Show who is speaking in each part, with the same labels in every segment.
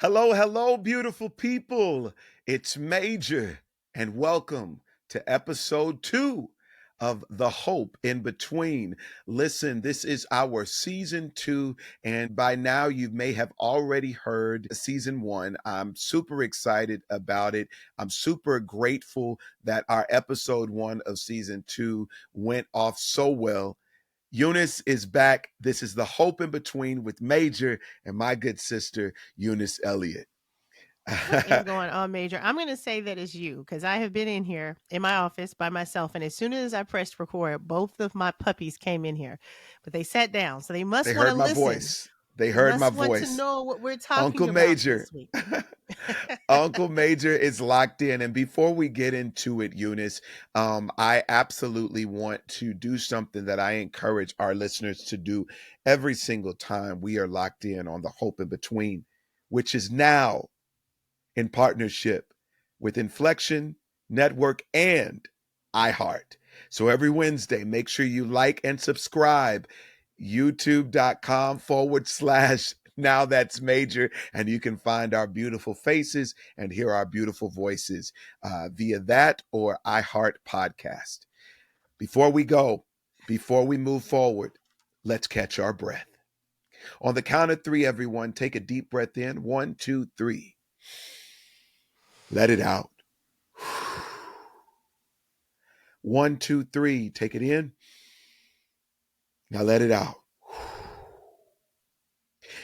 Speaker 1: Hello, hello, beautiful people. It's Major, and welcome to episode 2 of The Hope in Between. Listen, this is our season 2, and by now you may have already heard season 1. I'm super excited about it. I'm super grateful that our episode 1 of season 2 went off so well. Eunice is back. This is The Hope in Between with Major and my good sister, Eunice Elliott.
Speaker 2: What is going on, Major? I'm going to say that it's you because I have been in here in my office by myself. And as soon as I pressed record, both of my puppies came in here, but they sat down. So they
Speaker 1: They
Speaker 2: must want to
Speaker 1: heard my
Speaker 2: listen.
Speaker 1: voice. They
Speaker 2: They
Speaker 1: heard my
Speaker 2: must want to
Speaker 1: voice.
Speaker 2: know what we're
Speaker 1: Uncle
Speaker 2: talking about
Speaker 1: Major.
Speaker 2: this week.
Speaker 1: Uncle Major is locked in. And before we get into it, Eunice, I absolutely want to do something that I encourage our listeners to do every single time we are locked in on The Hope in Between, which is now in partnership with Inflection Network and iHeart. So every Wednesday, make sure you like and subscribe. YouTube.com/ Now That's Major. And you can find our beautiful faces and hear our beautiful voices via that or iHeart Podcast. Before we go, before we move forward, let's catch our breath. On the count of 3, everyone, take a deep breath in. 1, 2, 3. Let it out. 1, 2, 3. Take it in. Now let it out.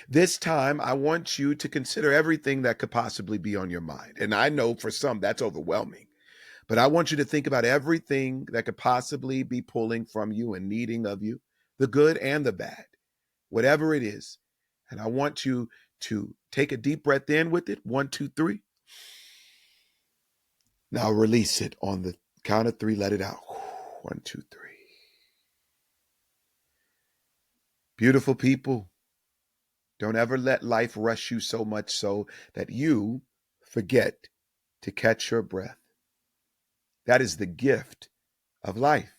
Speaker 1: This time, I want you to consider everything that could possibly be on your mind. And I know for some that's overwhelming, but I want you to think about everything that could possibly be pulling from you and needing of you, the good and the bad, whatever it is. And I want you to take a deep breath in with it. 1, 2, 3. Now release it on the count of 3. Let it out. 1, 2, 3. Beautiful people, don't ever let life rush you so much so that you forget to catch your breath. That is the gift of life.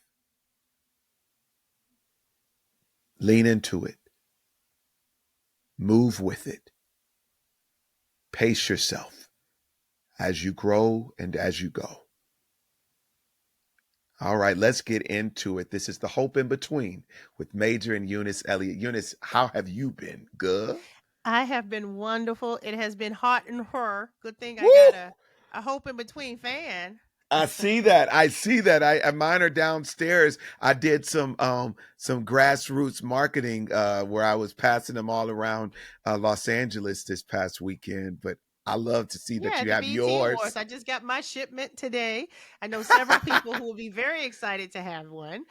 Speaker 1: Lean into it. Move with it. Pace yourself as you grow and as you go. All right, let's get into it. This is The Hope in Between with Major and Eunice Elliott. Eunice, how have you been? Good?
Speaker 2: I have been wonderful. It has been hot in her. Good thing I
Speaker 1: Woo!
Speaker 2: got a hope in between fan.
Speaker 1: I see that. I see that. Mine are downstairs. I did some grassroots marketing where I was passing them all around Los Angeles this past weekend. But I love to see that
Speaker 2: Yeah,
Speaker 1: you
Speaker 2: the
Speaker 1: have
Speaker 2: BT Awards.
Speaker 1: yours.
Speaker 2: I just got my shipment today. I know several people who will be very excited to have one.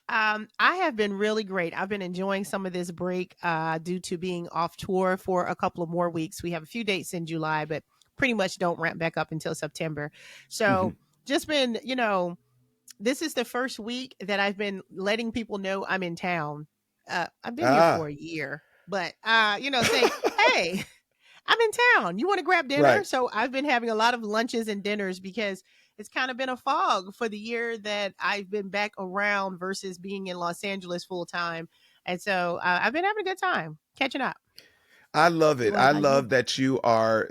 Speaker 2: I have been really great. I've been enjoying some of this break due to being off tour for a couple of more weeks. We have a few dates in July, but pretty much don't ramp back up until September. So
Speaker 1: Mhm.
Speaker 2: just been, this is the first week that I've been letting people know I'm in town. I've been here for
Speaker 1: Ah,
Speaker 2: a year, but saying, hey, I'm in town. You want to grab dinner?
Speaker 1: right.
Speaker 2: So I've been having a lot of lunches and dinners because it's kind of been a fog for the year that I've been back around versus being in Los Angeles full time. And so I've been having a good time catching up.
Speaker 1: I love it.
Speaker 2: What
Speaker 1: I
Speaker 2: about you?
Speaker 1: love that you are,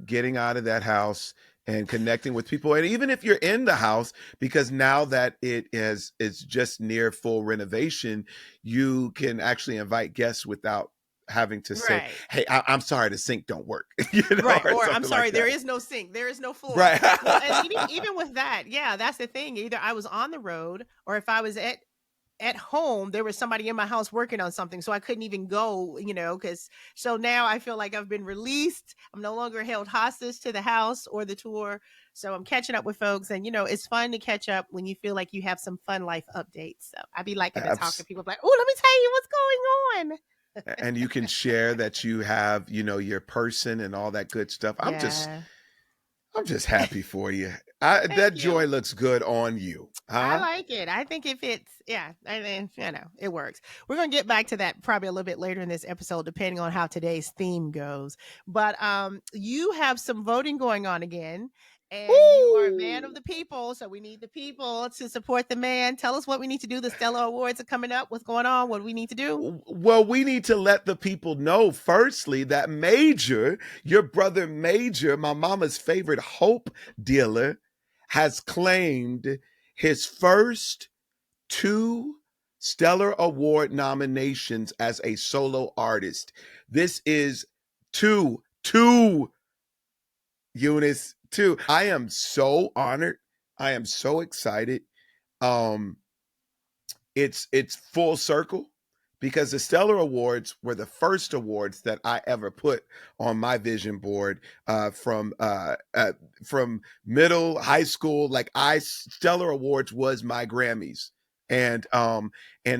Speaker 1: getting out of that house and connecting with people. And even if you're in the house, because now that it's just near full renovation, you can actually invite guests without having to say,
Speaker 2: Right.
Speaker 1: "Hey, I'm sorry, the sink don't work,"
Speaker 2: Right.
Speaker 1: or
Speaker 2: Or I'm
Speaker 1: something like
Speaker 2: sorry, there
Speaker 1: that.
Speaker 2: is no sink, there is no floor.
Speaker 1: Right.
Speaker 2: Well, and even with that, yeah, that's the thing. Either I was on the road or if I was at home, there was somebody in my house working on something. So I couldn't even go, because so now I feel like I've been released. I'm no longer held hostage to the house or the tour. So I'm catching up with folks. And, it's fun to catch up when you feel like you have some fun life updates. So I be liking to talk to
Speaker 1: Abs-
Speaker 2: people like, oh, let me tell you what's going on.
Speaker 1: and you can share that you have, your person and all that good stuff.
Speaker 2: Yeah.
Speaker 1: I'm just happy for you.
Speaker 2: Thank
Speaker 1: That
Speaker 2: you.
Speaker 1: joy looks good on you,
Speaker 2: I
Speaker 1: huh?
Speaker 2: like it. I think it fits. Yeah. I mean, it works. We're going to get back to that probably a little bit later in this episode, depending on how today's theme goes. But you have some voting going on again. And you are a man of
Speaker 1: Woo!
Speaker 2: the people, so we need the people to support the man. Tell us what we need to do. The Stellar Awards are coming up. What's going on? What do we need to do?
Speaker 1: Well, we need to let the people know, firstly, that Major, your brother Major, my mama's favorite hope dealer, has claimed his first two Stellar Award nominations as a solo artist. This is two, Eunice, two. I am so honored. I am so excited. Um, it's full circle because the Stellar Awards were the first awards that I ever put on my vision board from middle high school. Like I Stellar Awards was my Grammys. And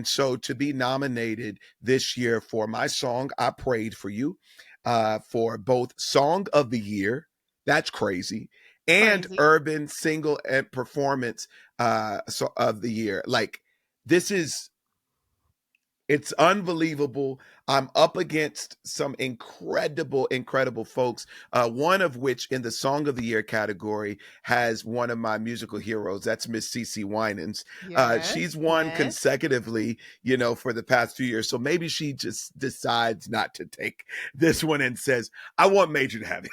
Speaker 1: so to be nominated this year for my song I Prayed for You, for both Song of the Year, that's crazy, and
Speaker 2: Crazy.
Speaker 1: Urban Single and Performance of the Year. Like this is it's unbelievable. I'm up against some incredible folks. One of which in the Song of the Year category has one of my musical heroes. That's Miss CeCe Winans.
Speaker 2: Yes.
Speaker 1: She's won
Speaker 2: Yes.
Speaker 1: consecutively, for the past few years. So maybe she just decides not to take this one and says, "I want Major to have it."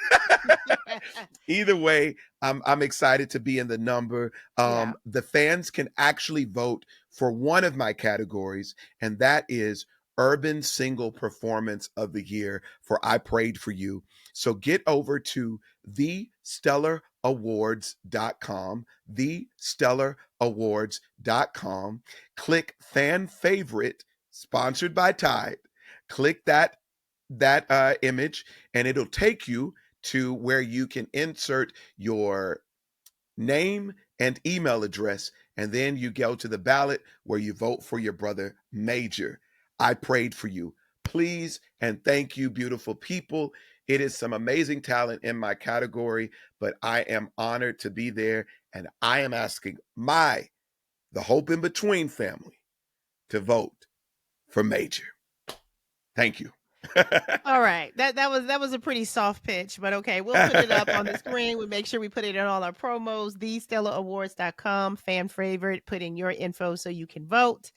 Speaker 1: Either way, I'm excited to be in the number.
Speaker 2: Yeah.
Speaker 1: The fans can actually vote for one of my categories, and that is Urban Single Performance of the Year for I Prayed for You. So get over to thestellarawards.com, thestellarawards.com, click fan favorite, sponsored by Tide. Click that image, and it'll take you to where you can insert your name and email address, and then you go to the ballot where you vote for your brother Major. I prayed for you. Please and thank you, beautiful people. It is some amazing talent in my category, but I am honored to be there, and I am asking the Hope in Between family to vote for Major. Thank you.
Speaker 2: All right. That was a pretty soft pitch, but okay. We'll put it up on the screen. We make sure we put it in all our promos. TheStellarAwards.com, fan favorite. Put in your info so you can vote.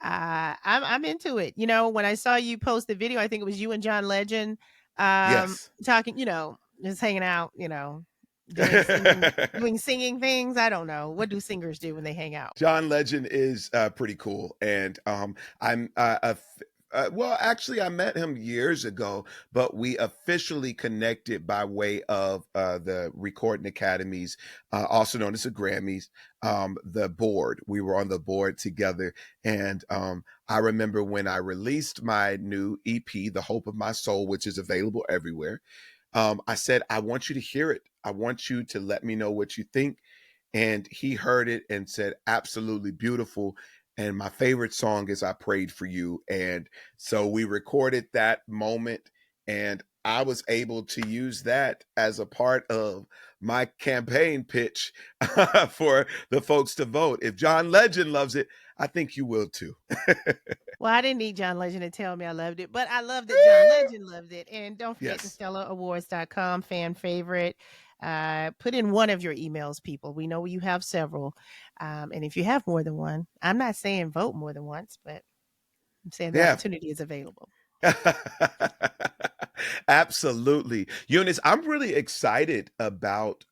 Speaker 2: I'm into it. When I saw you post the video, I think it was you and John Legend
Speaker 1: Yes.
Speaker 2: talking, just hanging out, doing singing things. I don't know. What do singers do when they hang out?
Speaker 1: John Legend is pretty cool, and I'm well, actually, I met him years ago, but we officially connected by way of the Recording Academies, also known as the Grammys, the board. We were on the board together, and I remember when I released my new EP, "The Hope of My Soul," which is available everywhere. I said, "I want you to hear it. I want you to let me know what you think." And he heard it and said, "Absolutely beautiful. And my favorite song is I Prayed for You." And so we recorded that moment, and I was able to use that as a part of my campaign pitch for the folks to vote. If John Legend loves it, I think you will too.
Speaker 2: Well, I didn't need John Legend to tell me I loved it, but I love that John Legend loved it. And don't forget the
Speaker 1: Yes.
Speaker 2: StellarAwards.com fan favorite. Put in one of your emails, people. We know you have several. And if you have more than one, I'm not saying vote more than once, but I'm saying the
Speaker 1: Yeah.
Speaker 2: opportunity is available.
Speaker 1: Absolutely. Eunice, I'm really excited about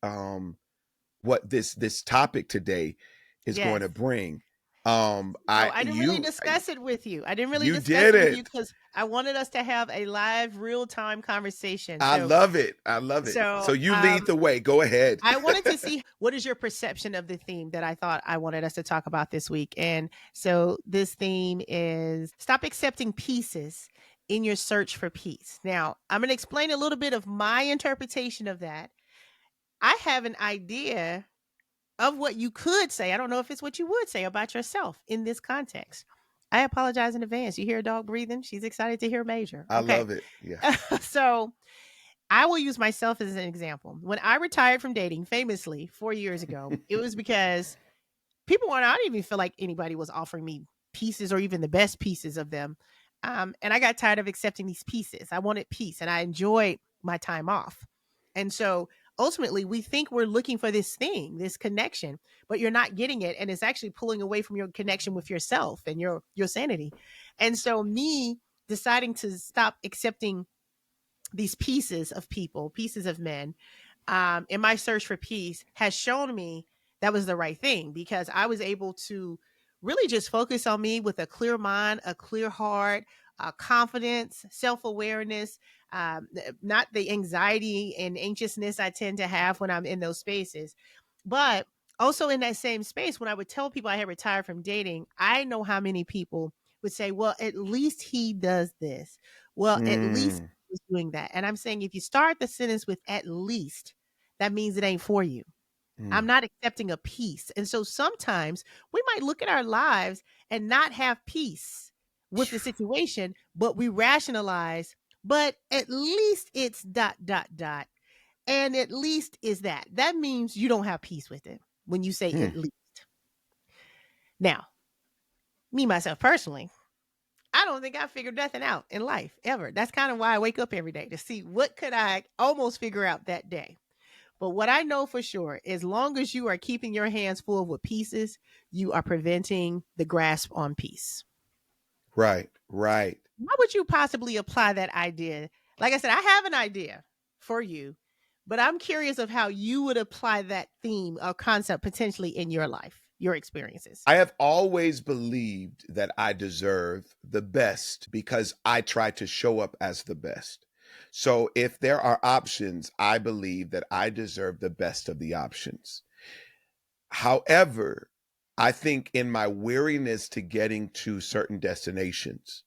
Speaker 1: what this topic today is going
Speaker 2: Yes.
Speaker 1: to bring.
Speaker 2: So
Speaker 1: I
Speaker 2: I didn't really
Speaker 1: you
Speaker 2: discuss it with you. I didn't really
Speaker 1: you
Speaker 2: discuss
Speaker 1: did
Speaker 2: it with you
Speaker 1: it.
Speaker 2: because I wanted us to have a live, real-time conversation.
Speaker 1: I
Speaker 2: So,
Speaker 1: love it. I love it.
Speaker 2: so
Speaker 1: So you lead
Speaker 2: um,
Speaker 1: the way. Go ahead.
Speaker 2: I wanted to see what is your perception of the theme that I thought I wanted us to talk about this week. And so this theme is stop accepting pieces in your search for peace. Now, I'm going to explain a little bit of my interpretation of that. I have an idea of what you could say. I don't know if it's what you would say about yourself in this context. I apologize in advance. You hear a dog breathing? She's excited to hear Major.
Speaker 1: I
Speaker 2: Okay.
Speaker 1: love it. Yeah.
Speaker 2: So I will use myself as an example. When I retired from dating famously 4 years ago, it was because people I didn't even feel like anybody was offering me pieces or even the best pieces of them. And I got tired of accepting these pieces. I wanted peace and I enjoyed my time off. And so ultimately we think we're looking for this thing, this connection, but you're not getting it. And it's actually pulling away from your connection with yourself and your sanity. And so me deciding to stop accepting these pieces of people, pieces of men, in my search for peace has shown me that was the right thing, because I was able to really just focus on me with a clear mind, a clear heart, confidence, self awareness, not the anxiety and anxiousness I tend to have when I'm in those spaces. But also in that same space, when I would tell people I had retired from dating, I know how many people would say, well, at least he does this. Well, at least
Speaker 1: Mm,
Speaker 2: he's doing that. And I'm saying, if you start the sentence with at least, that means it ain't for you. I'm
Speaker 1: mm.
Speaker 2: not accepting a peace. And so sometimes we might look at our lives and not have peace with the situation, but we rationalize, but at least it's dot, dot, dot. And at least is that. That means you don't have peace with it when you say
Speaker 1: Hmm.
Speaker 2: at least. Now, me, myself personally, I don't think I figured nothing out in life ever. That's kind of why I wake up every day, to see what could I almost figure out that day. But what I know for sure, as long as you are keeping your hands full with pieces, you are preventing the grasp on peace.
Speaker 1: Right, right.
Speaker 2: How would you possibly apply that idea? Like I said, I have an idea for you, but I'm curious of how you would apply that theme or concept potentially in your life, your experiences.
Speaker 1: I have always believed that I deserve the best because I try to show up as the best. So if there are options, I believe that I deserve the best of the options. However, I think in my weariness to getting to certain destinations,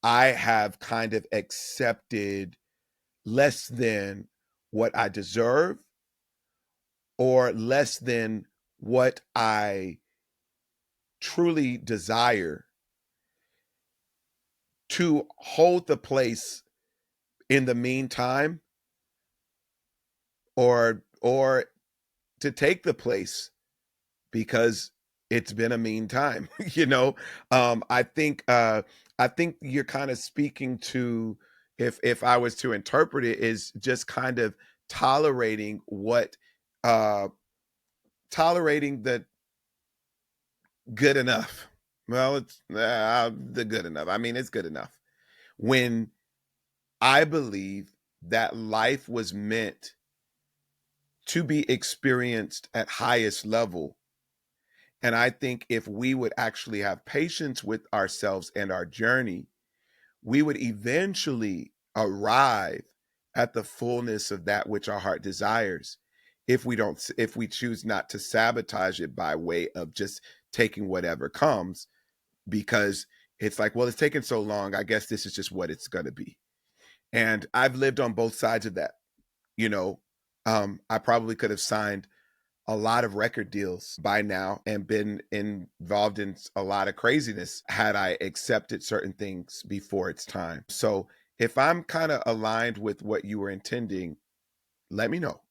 Speaker 1: I have kind of accepted less than what I deserve or less than what I truly desire to hold the place in the meantime, or to take the place because it's been a mean time. you know I think you're kind of speaking to, if I was to interpret it, is just kind of tolerating what uh tolerating the good enough. Well, it's the good enough. I mean, it's good enough when I believe that life was meant to be experienced at highest level. And I think if we would actually have patience with ourselves and our journey, we would eventually arrive at the fullness of that which our heart desires, if we choose not to sabotage it by way of just taking whatever comes, because it's like, well, it's taken so long, I guess this is just what it's going to be. And I've lived on both sides of that. you know I probably could have signed a lot of record deals by now and been involved in a lot of craziness had I accepted certain things before it's time. So if I'm kind of aligned with what you were intending, let me know.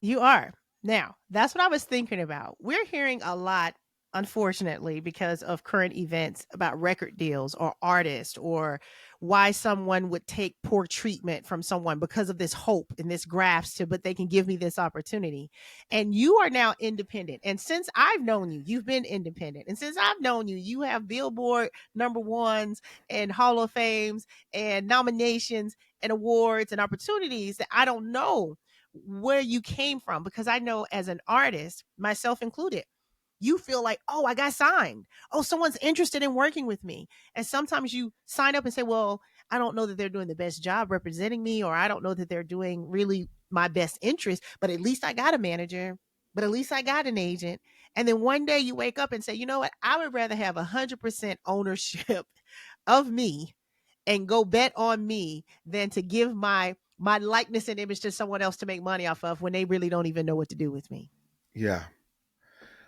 Speaker 2: You are. Now, that's what I was thinking about. We're hearing a lot, unfortunately, because of current events, about record deals or artists, or why someone would take poor treatment from someone because of this hope and this grasp to, but they can give me this opportunity. And you are now independent. And since I've known you, you've been independent. And since I've known you, you have Billboard number ones and Hall of Fames and nominations and awards and opportunities that I don't know where you came from, because I know as an artist, myself included, you feel like, oh, I got signed. Oh, someone's interested in working with me. And sometimes you sign up and say, well, I don't know that they're doing the best job representing me, or I don't know that they're doing really my best interest, but at least I got a manager, but at least I got an agent. And then one day you wake up and say, you know what? I would rather have 100% ownership of me and go bet on me than to give my likeness and image to someone else to make money off of when they really don't even know what to do with me.
Speaker 1: Yeah.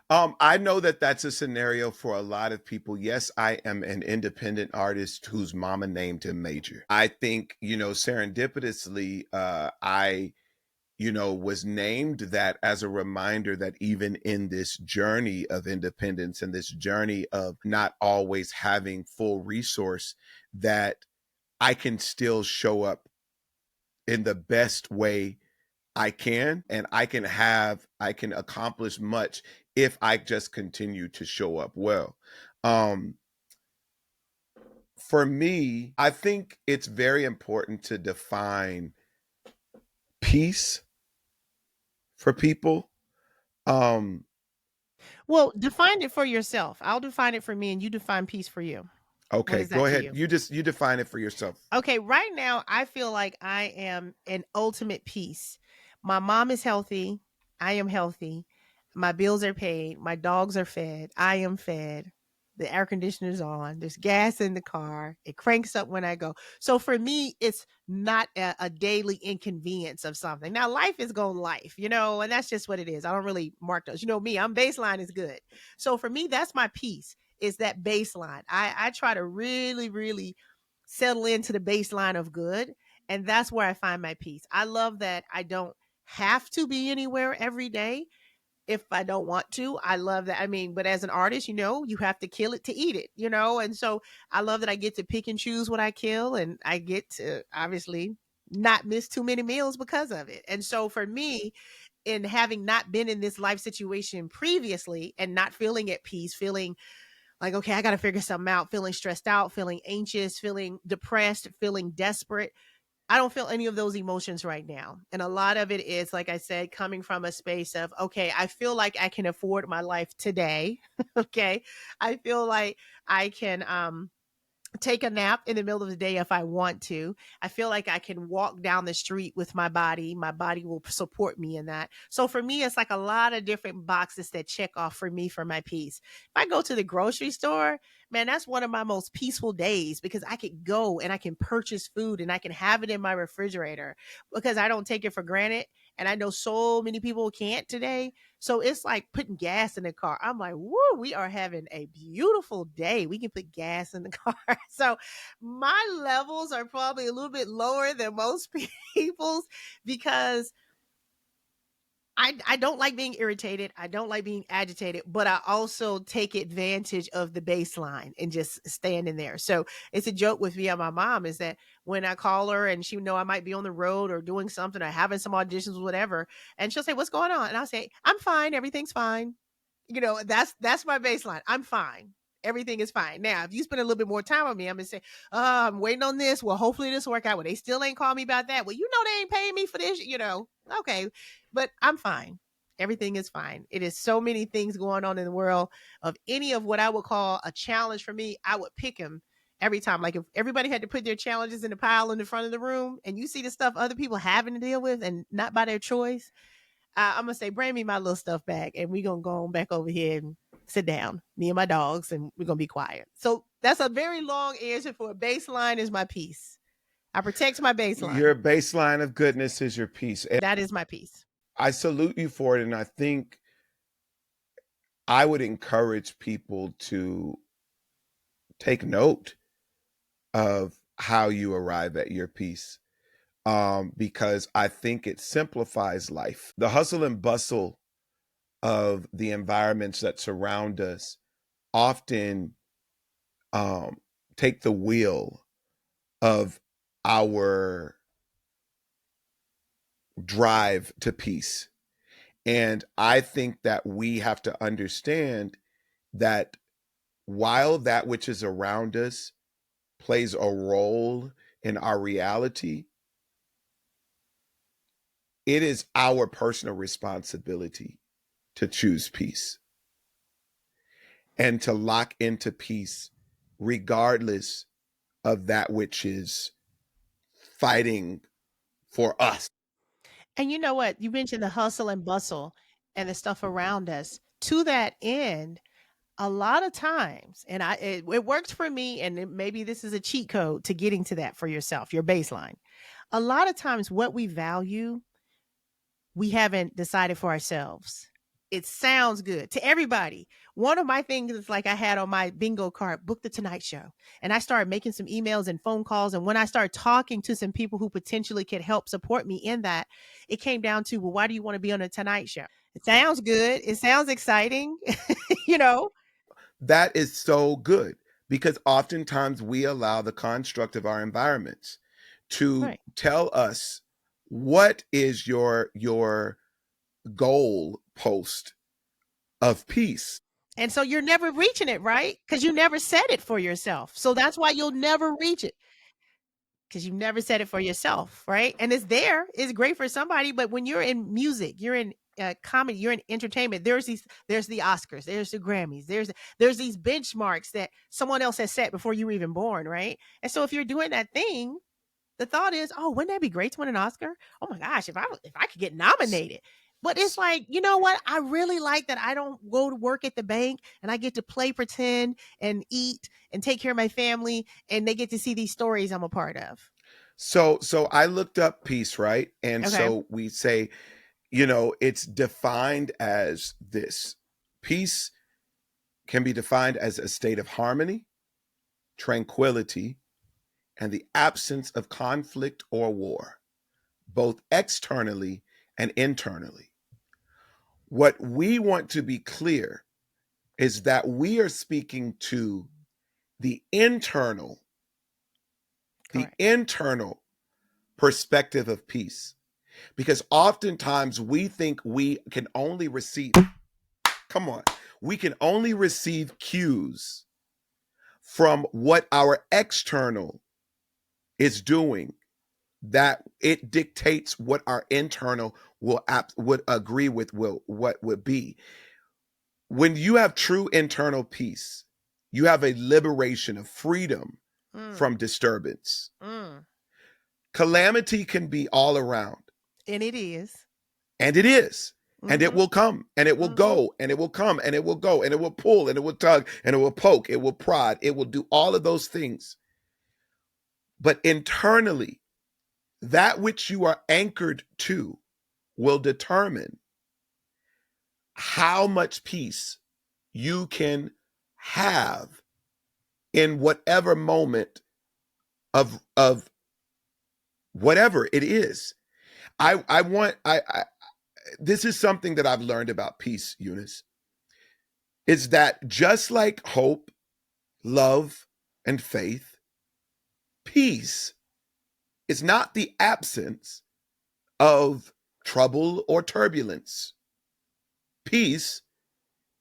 Speaker 1: I know that that's a scenario for a lot of people. Yes, I am an independent artist whose mama named him Major. I think, serendipitously, I was named that as a reminder that even in this journey of independence and this journey of not always having full resource, that I can still show up in the best way I can, and I can accomplish much if I just continue to show up well. Um, for me, I think it's very important to define peace for people. Um,
Speaker 2: Well, define it for yourself. I'll define it for me and you define peace for you. What
Speaker 1: okay,
Speaker 2: is
Speaker 1: go
Speaker 2: that to
Speaker 1: ahead.
Speaker 2: you?
Speaker 1: You define it for yourself.
Speaker 2: Okay, right now I feel like I am in ultimate peace. My mom is healthy. I am healthy. My bills are paid. My dogs are fed. I am fed. The air conditioner's on. There's gas in the car. It cranks up when I go. So for me, it's not a daily inconvenience of something. Now, life is going life, and that's just what it is. I don't really mark those. You know me, I'm baseline is good. So for me, that's my peace, is that baseline. I try to really, really settle into the baseline of good. And that's where I find my peace. I love that I don't have to be anywhere every day if I don't want to. I love that. I mean, but as an artist, you have to kill it to eat it. And so I love that I get to pick and choose what I kill, and I get to obviously not miss too many meals because of it. And so for me, in having not been in this life situation previously and not feeling at peace, feeling like, okay, I got to figure something out, feeling stressed out, feeling anxious, feeling depressed, feeling desperate. I don't feel any of those emotions right now. And a lot of it is, like I said, coming from a space of, okay, I feel like I can afford my life today. Okay. I feel like I can take a nap in the middle of the day if I want to. I feel like I can walk down the street with my body. My body will support me in that. So for me, it's like a lot of different boxes that check off for me for my peace. If I go to the grocery store, man, that's one of my most peaceful days because I could go and I can purchase food and I can have it in my refrigerator because I don't take it for granted. And I know so many people can't today. So it's like putting gas in the car. I'm like, woo, we are having a beautiful day. We can put gas in the car. So my levels are probably a little bit lower than most people's because I don't like being irritated. I don't like being agitated, but I also take advantage of the baseline and just standing there. So it's a joke with me and my mom is that when I call her and she know I might be on the road or doing something or having some auditions or whatever, and she'll say, "What's going on?" And I'll say, "I'm fine. Everything's fine." That's my baseline. I'm fine. Everything is fine. Now, if you spend a little bit more time with me, I'm gonna say, I'm waiting on this. Well, hopefully this work out. Well, they still ain't called me about that. Well, they ain't paying me for this. Okay. But I'm fine. Everything is fine. It is so many things going on in the world of any of what I would call a challenge for me. I would pick them every time. Like if everybody had to put their challenges in the pile in the front of the room and you see the stuff other people having to deal with and not by their choice, I'm gonna say, bring me my little stuff back, and we're gonna go on back over here and sit down, me and my dogs, and we're gonna be quiet. So that's a very long answer for a baseline is my peace. I protect my baseline.
Speaker 1: Your baseline of goodness is your peace. And
Speaker 2: That is my peace.
Speaker 1: I salute you for it. And I think I would encourage people to take note of how you arrive at your peace, because I think it simplifies life. The hustle and bustle of the environments that surround us often um, take the wheel of our drive to peace. And I think that we have to understand that while that which is around us plays a role in our reality, it is our personal responsibility to choose peace and to lock into peace regardless of that which is fighting for us.
Speaker 2: And you know what? You mentioned the hustle and bustle and the stuff around us. To that end, a lot of times, and it worked for me, and maybe this is a cheat code to getting to that for yourself, your baseline. A lot of times, what we value we haven't decided for ourselves. It sounds good to everybody. One of my things is like I had on my bingo card, book the Tonight Show. And I started making some emails and phone calls. And when I started talking to some people who potentially could help support me in that, it came down to, well, why do you want to be on the Tonight Show? It sounds good. It sounds exciting, you know?
Speaker 1: That is so good because oftentimes we allow the construct of our environments to
Speaker 2: Right.
Speaker 1: tell us what is your goal post of peace?
Speaker 2: And so you're never reaching it, right? Because you never set it for yourself. So that's why you'll never reach it. Because you never said it for yourself, right? And it's there. It's great for somebody, but when you're in music, you're in comedy, you're in entertainment. There's the Oscars, there's the Grammys, there's these benchmarks that someone else has set before you were even born, right? And so if you're doing that thing, the thought is, oh, wouldn't that be great to win an Oscar? Oh my gosh, if I could get nominated. But it's like, you know what? I really like that I don't go to work at the bank and I get to play pretend and eat and take care of my family and they get to see these stories I'm a part of.
Speaker 1: So I looked up peace, right? And
Speaker 2: Okay.
Speaker 1: so we say, it's defined as this. Peace can be defined as a state of harmony, tranquility, and the absence of conflict or war, both externally and internally. What we want to be clear is that we are speaking to the internal, the
Speaker 2: Correct.
Speaker 1: internal perspective of peace. Because oftentimes we think we can only receive, come on, we can only receive cues from what our external is doing, that it dictates what our internal would agree with, will what would be. When you have true internal peace, you have a liberation of freedom
Speaker 2: Mm,
Speaker 1: from disturbance.
Speaker 2: mm.
Speaker 1: Calamity can be all around,
Speaker 2: And it is.
Speaker 1: and it is. And it
Speaker 2: Mm-hmm.
Speaker 1: will come and it will
Speaker 2: Mm-hmm.
Speaker 1: go and it will come and it will go and it will pull and it will tug and it will poke, it will prod, it will do all of those things. But internally, that which you are anchored to will determine how much peace you can have in whatever moment of whatever it is. I want I this is something that I've learned about peace, Eunice, is that just like hope, love, and faith, peace is not the absence of trouble or turbulence. Peace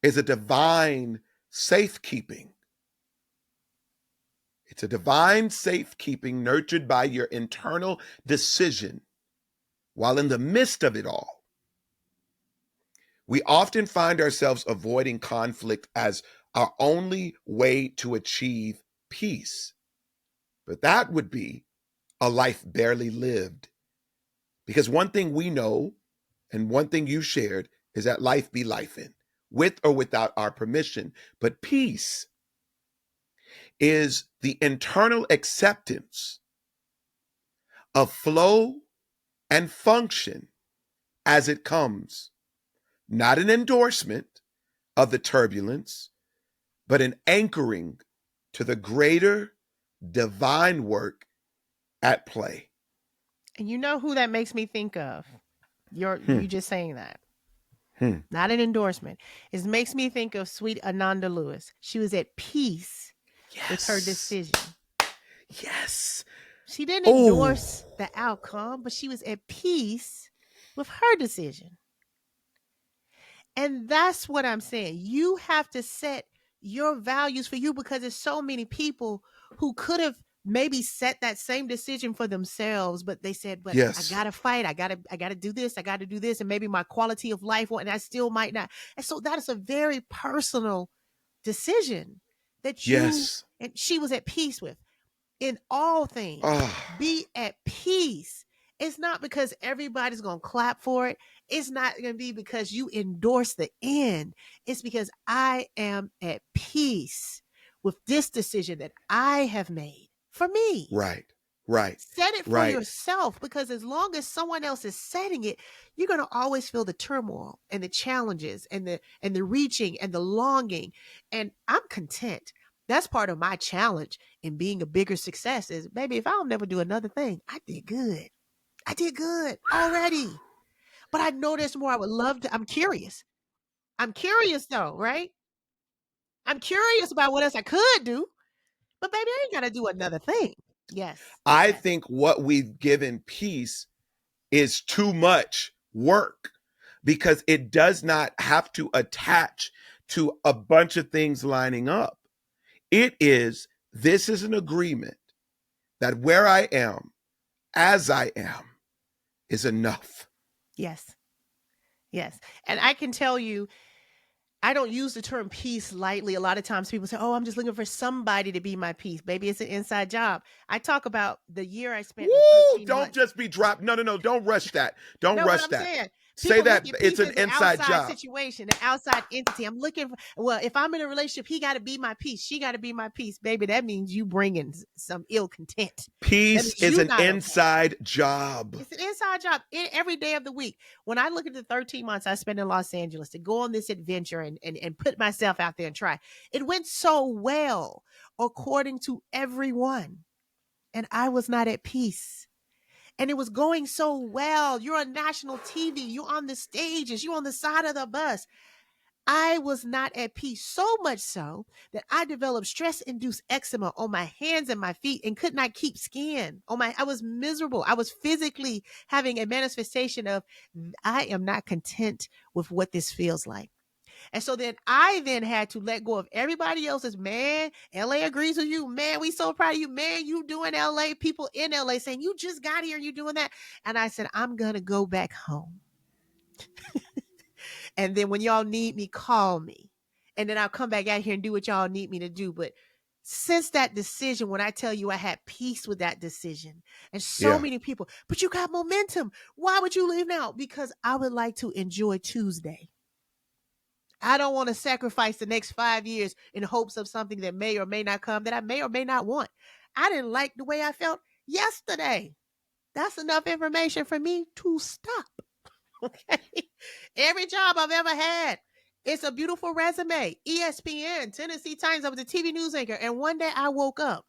Speaker 1: is a divine safekeeping. It's a divine safekeeping nurtured by your internal decision while in the midst of it all. We often find ourselves avoiding conflict as our only way to achieve peace. But that would be a life barely lived. Because one thing we know, and one thing you shared, is that life be life in, with or without our permission. But peace is the internal acceptance of flow and function as it comes, not an endorsement of the turbulence, but an anchoring to the greater divine work at play.
Speaker 2: And you know who that makes me think of? You
Speaker 1: Hmm.
Speaker 2: just saying that.
Speaker 1: Hmm.
Speaker 2: Not an endorsement. It makes me think of sweet Ananda Lewis. She was at peace with her
Speaker 1: Yes.
Speaker 2: decision.
Speaker 1: Yes.
Speaker 2: She didn't
Speaker 1: Oh,
Speaker 2: endorse the outcome, but she was at peace with her decision. And that's what I'm saying. You have to set your values for you because there's so many people who could have maybe set that same decision for themselves, but they said, but I
Speaker 1: yes.
Speaker 2: gotta fight. I gotta do this. I gotta do this. And maybe my quality of life won't, and I still might not. And so that is a very personal decision that you
Speaker 1: Yes.
Speaker 2: and she was at peace with in all things.
Speaker 1: Oh,
Speaker 2: Be at peace. It's not because everybody's going to clap for it. It's not going to be because you endorse the end. It's because I am at peace with this decision that I have made for me.
Speaker 1: right. Right.
Speaker 2: Set it for
Speaker 1: Right.
Speaker 2: yourself because as long as someone else is setting it, you're going to always feel the turmoil and the challenges and the reaching and the longing. And I'm content. That's part of my challenge in being a bigger success is baby, if I'll never do another thing, I did good. I did good already. But I know there's more I would love to. I'm curious. I'm curious though, right? I'm curious about what else I could do. But baby, I ain't gotta do another thing. Yes.
Speaker 1: I
Speaker 2: Yes.
Speaker 1: think what we've given peace is too much work because it does not have to attach to a bunch of things lining up. This is an agreement that where I am, as I am, is enough.
Speaker 2: Yes. Yes. And I can tell you, I don't use the term peace lightly. A lot of times people say, "Oh, I'm just looking for somebody to be my peace." Baby, it's an inside job. I talk about the year I spent, the
Speaker 1: Woo!
Speaker 2: 13
Speaker 1: Don't
Speaker 2: months.
Speaker 1: just be dropped. No, no, no. Don't rush that. Don't
Speaker 2: No, what
Speaker 1: rush
Speaker 2: I'm
Speaker 1: that.
Speaker 2: saying,
Speaker 1: Say
Speaker 2: people look
Speaker 1: that
Speaker 2: at
Speaker 1: it's
Speaker 2: peace
Speaker 1: an
Speaker 2: as an
Speaker 1: inside
Speaker 2: outside
Speaker 1: job.
Speaker 2: situation, an outside entity. I'm looking for, well, if I'm in a relationship, he got to be my peace. She got to be my peace. Baby, that means you bringing some ill content. That
Speaker 1: Peace
Speaker 2: means
Speaker 1: is
Speaker 2: you
Speaker 1: an
Speaker 2: not okay.
Speaker 1: inside job.
Speaker 2: It's an inside job every day of the week. When I look at the 13 months I spent in Los Angeles to go on this adventure and put myself out there and try, it went so well according to everyone. And I was not at peace. And it was going so well. You're on national TV, you're on the stages, you're on the side of the bus. I was not at peace, so much so that I developed stress-induced eczema on my hands and my feet and could not keep skin. I was miserable. I was physically having a manifestation of I am not content with what this feels like. And so then I then had to let go of everybody else's, man, LA agrees with you. Man, we so proud of you. Man, you doing LA. People in LA saying, you just got here, you doing that. And I said, I'm going to go back home. And then when y'all need me, call me. And then I'll come back out here and do what y'all need me to do. But since that decision, when I tell you I had peace with that decision, and so
Speaker 1: Yeah.
Speaker 2: many people, but you got momentum. Why would you leave now? Because I would like to enjoy Tuesday. I don't want to sacrifice the next 5 years in hopes of something that may or may not come that I may or may not want. I didn't like the way I felt yesterday. That's enough information for me to stop. Okay. Every job I've ever had, it's a beautiful resume. ESPN, Tennessee Titans, I was a TV news anchor. And one day I woke up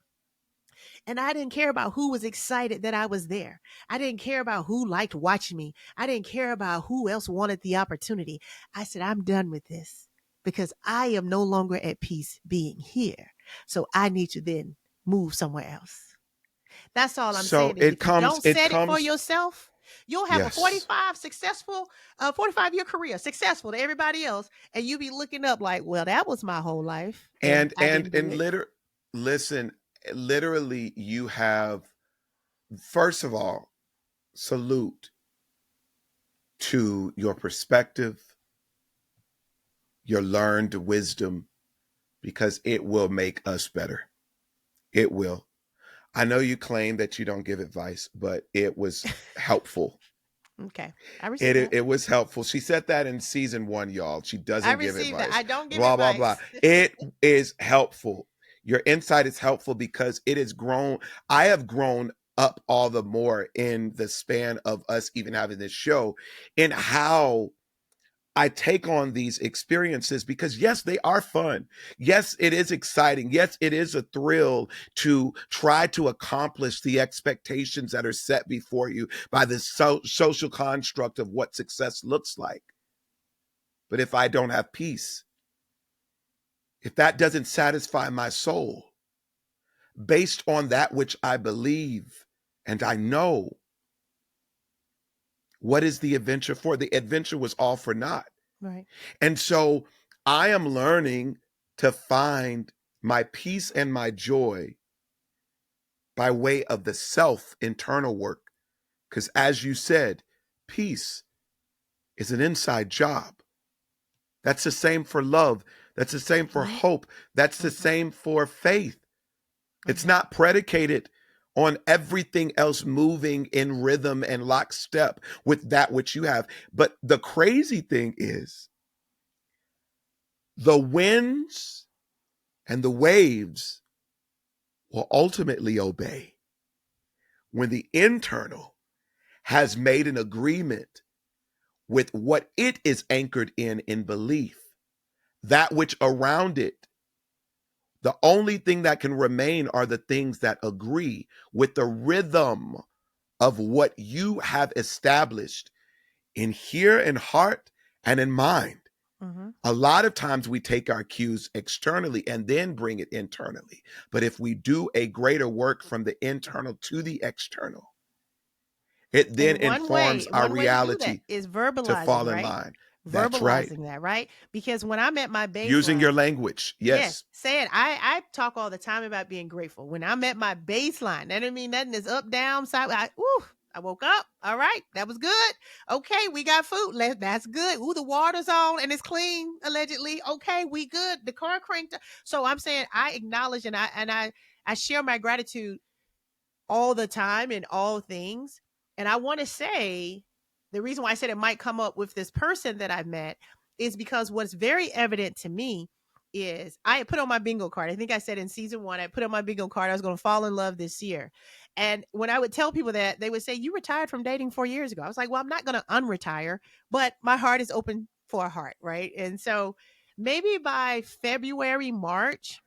Speaker 2: and I didn't care about who was excited that I was there. I didn't care about who liked watching me. I didn't care about who else wanted the opportunity. I said, I'm done with this because I am no longer at peace being here. So I need to then move somewhere else. That's all I'm
Speaker 1: So
Speaker 2: saying is if you don't
Speaker 1: it
Speaker 2: set it for
Speaker 1: comes,
Speaker 2: yourself, you'll have a
Speaker 1: yes.
Speaker 2: 45-year career, successful to everybody else. And you be looking up like, well, that was my whole life. And
Speaker 1: And
Speaker 2: I
Speaker 1: and
Speaker 2: didn't do
Speaker 1: and
Speaker 2: it.
Speaker 1: listen, literally you have, first of all, salute to your perspective, your learned wisdom, because it will make us better. It will. I know you claim that you don't give advice, but it was helpful.
Speaker 2: Okay. I received
Speaker 1: It
Speaker 2: that.
Speaker 1: it was helpful. She said that in season 1, y'all. She
Speaker 2: I
Speaker 1: doesn't give
Speaker 2: received that.
Speaker 1: advice.
Speaker 2: I don't give
Speaker 1: Blah blah blah.
Speaker 2: advice.
Speaker 1: It is helpful. Your insight is helpful because it has grown. I have grown up all the more in the span of us even having this show, in how I take on these experiences, because yes, they are fun. Yes, it is exciting. Yes, it is a thrill to try to accomplish the expectations that are set before you by the social construct of what success looks like. But if I don't have peace, if that doesn't satisfy my soul based on that which I believe and I know, what is the adventure for? The adventure was all for naught.
Speaker 2: Right.
Speaker 1: And so I am learning to find my peace and my joy by way of the self internal work. Because as you said, peace is an inside job. That's the same for love. That's the same for
Speaker 2: Mhm.
Speaker 1: hope. That's the
Speaker 2: Mhm.
Speaker 1: same for faith. It's
Speaker 2: Mhm.
Speaker 1: not predicated on everything else moving in rhythm and lockstep with that which you have. But the crazy thing is, the winds and the waves will ultimately obey when the internal has made an agreement with what it is anchored in belief. That which around it, the only thing that can remain are the things that agree with the rhythm of what you have established in here in heart and in mind.
Speaker 2: Mhm.
Speaker 1: A lot of times we take our cues externally and then bring it internally. But if we do a greater work from the internal to the external, It then
Speaker 2: And
Speaker 1: informs our
Speaker 2: one way to do that
Speaker 1: reality
Speaker 2: is
Speaker 1: to
Speaker 2: verbalizing,
Speaker 1: fall in
Speaker 2: right?
Speaker 1: line. That's right.
Speaker 2: Verbalizing that, right? Because when I'm at my
Speaker 1: Using your
Speaker 2: baseline,
Speaker 1: language.
Speaker 2: yes,
Speaker 1: Yes.
Speaker 2: say it. I talk all the time about being grateful. When I'm at my baseline, that doesn't mean nothing is up, down, side. I woke up. All right, that was good. Okay, we got food. That's good. Ooh, the water's on and it's clean, allegedly. Okay, we good. The car cranked up. So I'm saying I acknowledge and I share my gratitude all the time in all things. And I want to say the reason why I said it might come up with this person that I've met is because what's very evident to me is I had put on my bingo card. I think I said in season one, I put on my bingo card, I was going to fall in love this year. And when I would tell people that, they would say, "You retired from dating 4 years ago." I was like, well, I'm not going to unretire, but my heart is open for a heart. Right. And so maybe by February, March,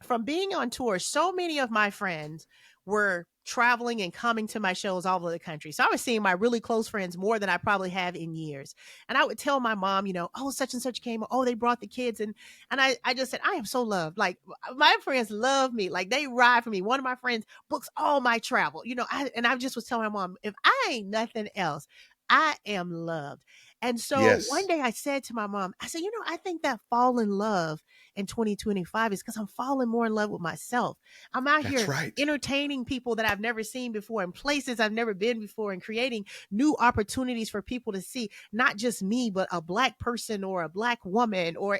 Speaker 2: from being on tour, so many of my friends were traveling and coming to my shows all over the country. So I was seeing my really close friends more than I probably have in years. And I would tell my mom, oh, such and such came. Oh, they brought the kids. And I just said, I am so loved. Like my friends love me. Like they ride for me. One of my friends books all my travel. I just was telling my mom, if I ain't nothing else, I am loved. And so one
Speaker 1: Yes.
Speaker 2: day I said to my mom, I said, I think that fall in love in 2025 is because I'm falling more in love with myself. I'm out
Speaker 1: That's
Speaker 2: here
Speaker 1: right.
Speaker 2: entertaining people that I've never seen before in places I've never been before and creating new opportunities for people to see not just me, but a Black person or a Black woman or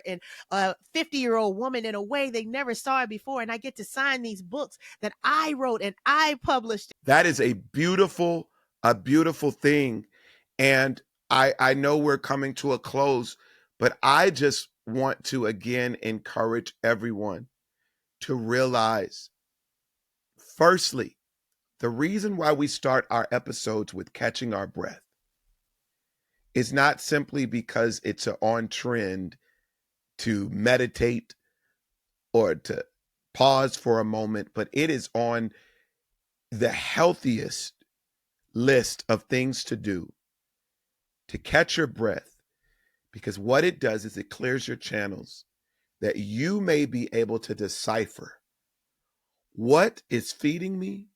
Speaker 2: a 50-year-old woman in a way they never saw it before. And I get to sign these books that I wrote and I published.
Speaker 1: That is a beautiful thing. And I know we're coming to a close, but I just want to again encourage everyone to realize, firstly, the reason why we start our episodes with catching our breath is not simply because it's an on trend to meditate or to pause for a moment, but it is on the healthiest list of things to do to catch your breath, because what it does is it clears your channels that you may be able to decipher what is feeding me,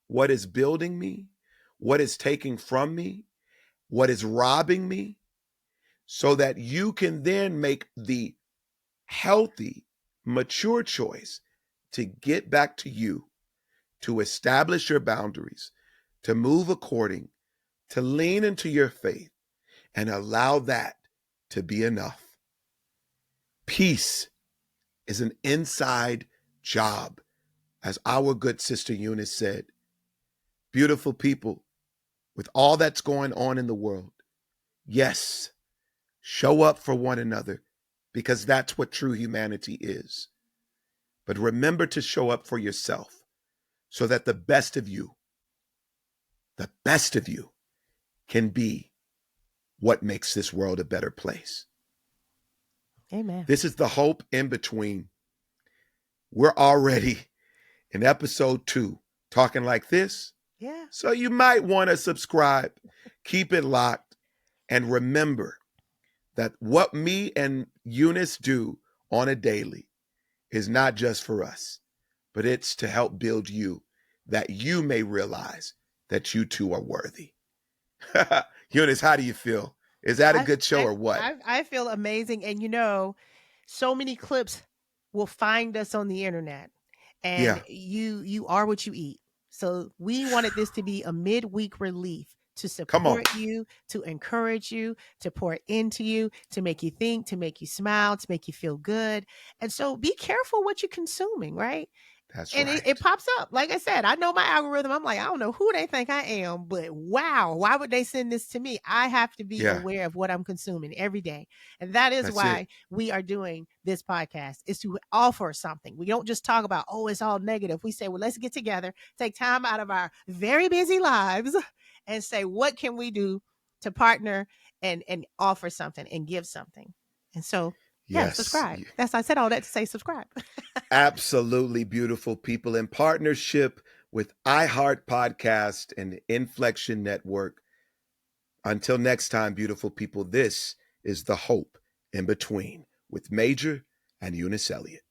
Speaker 1: what is building me, what is taking from me, what is robbing me, so that you can then make the healthy, mature choice to get back to you, to establish your boundaries, to move according, to lean into your faith and allow that to be enough. Peace is an inside job, as our good sister Eunice said. Beautiful people, with all that's going on in the world, yes, show up for one another because that's what true humanity is. But remember to show up for yourself so that the best of you can be what makes this world a better place.
Speaker 2: Amen.
Speaker 1: This is the hope in between. We're already in episode 2 talking like this.
Speaker 2: Yeah.
Speaker 1: So you might want to subscribe, keep it locked, and remember that what me and Eunice do on a daily is not just for us, but it's to help build you, that you may realize that you too are worthy. Eunice, how do you feel? Is that a
Speaker 2: I
Speaker 1: good show
Speaker 2: I
Speaker 1: or what?
Speaker 2: I feel amazing, and so many clips will find us on the internet, and
Speaker 1: Yeah.
Speaker 2: you are what you eat. So we wanted this to be a midweek relief to
Speaker 1: Come on.
Speaker 2: support you, to encourage you, to pour into you, to make you think, to make you smile, to make you feel good. And so be careful what you're consuming, right?
Speaker 1: That's
Speaker 2: And it
Speaker 1: right.
Speaker 2: pops up. Like I said, I know my algorithm. I'm like, I don't know who they think I am, but wow, why would they send this to me? I have to be
Speaker 1: Yeah,
Speaker 2: aware of what I'm consuming every day. And that is
Speaker 1: that's it.
Speaker 2: why we are doing this podcast, is to offer something. We don't just talk about, oh, it's all negative. We say, well, let's get together, take time out of our very busy lives and say, what can we do to partner and offer something and give something? And so, yeah,
Speaker 1: Yes.
Speaker 2: subscribe. I said all that to say subscribe.
Speaker 1: Absolutely beautiful people, in partnership with iHeart Podcast and the Inflection Network. Until next time, beautiful people, this is The Hope in Between with Major and Eunice Elliott.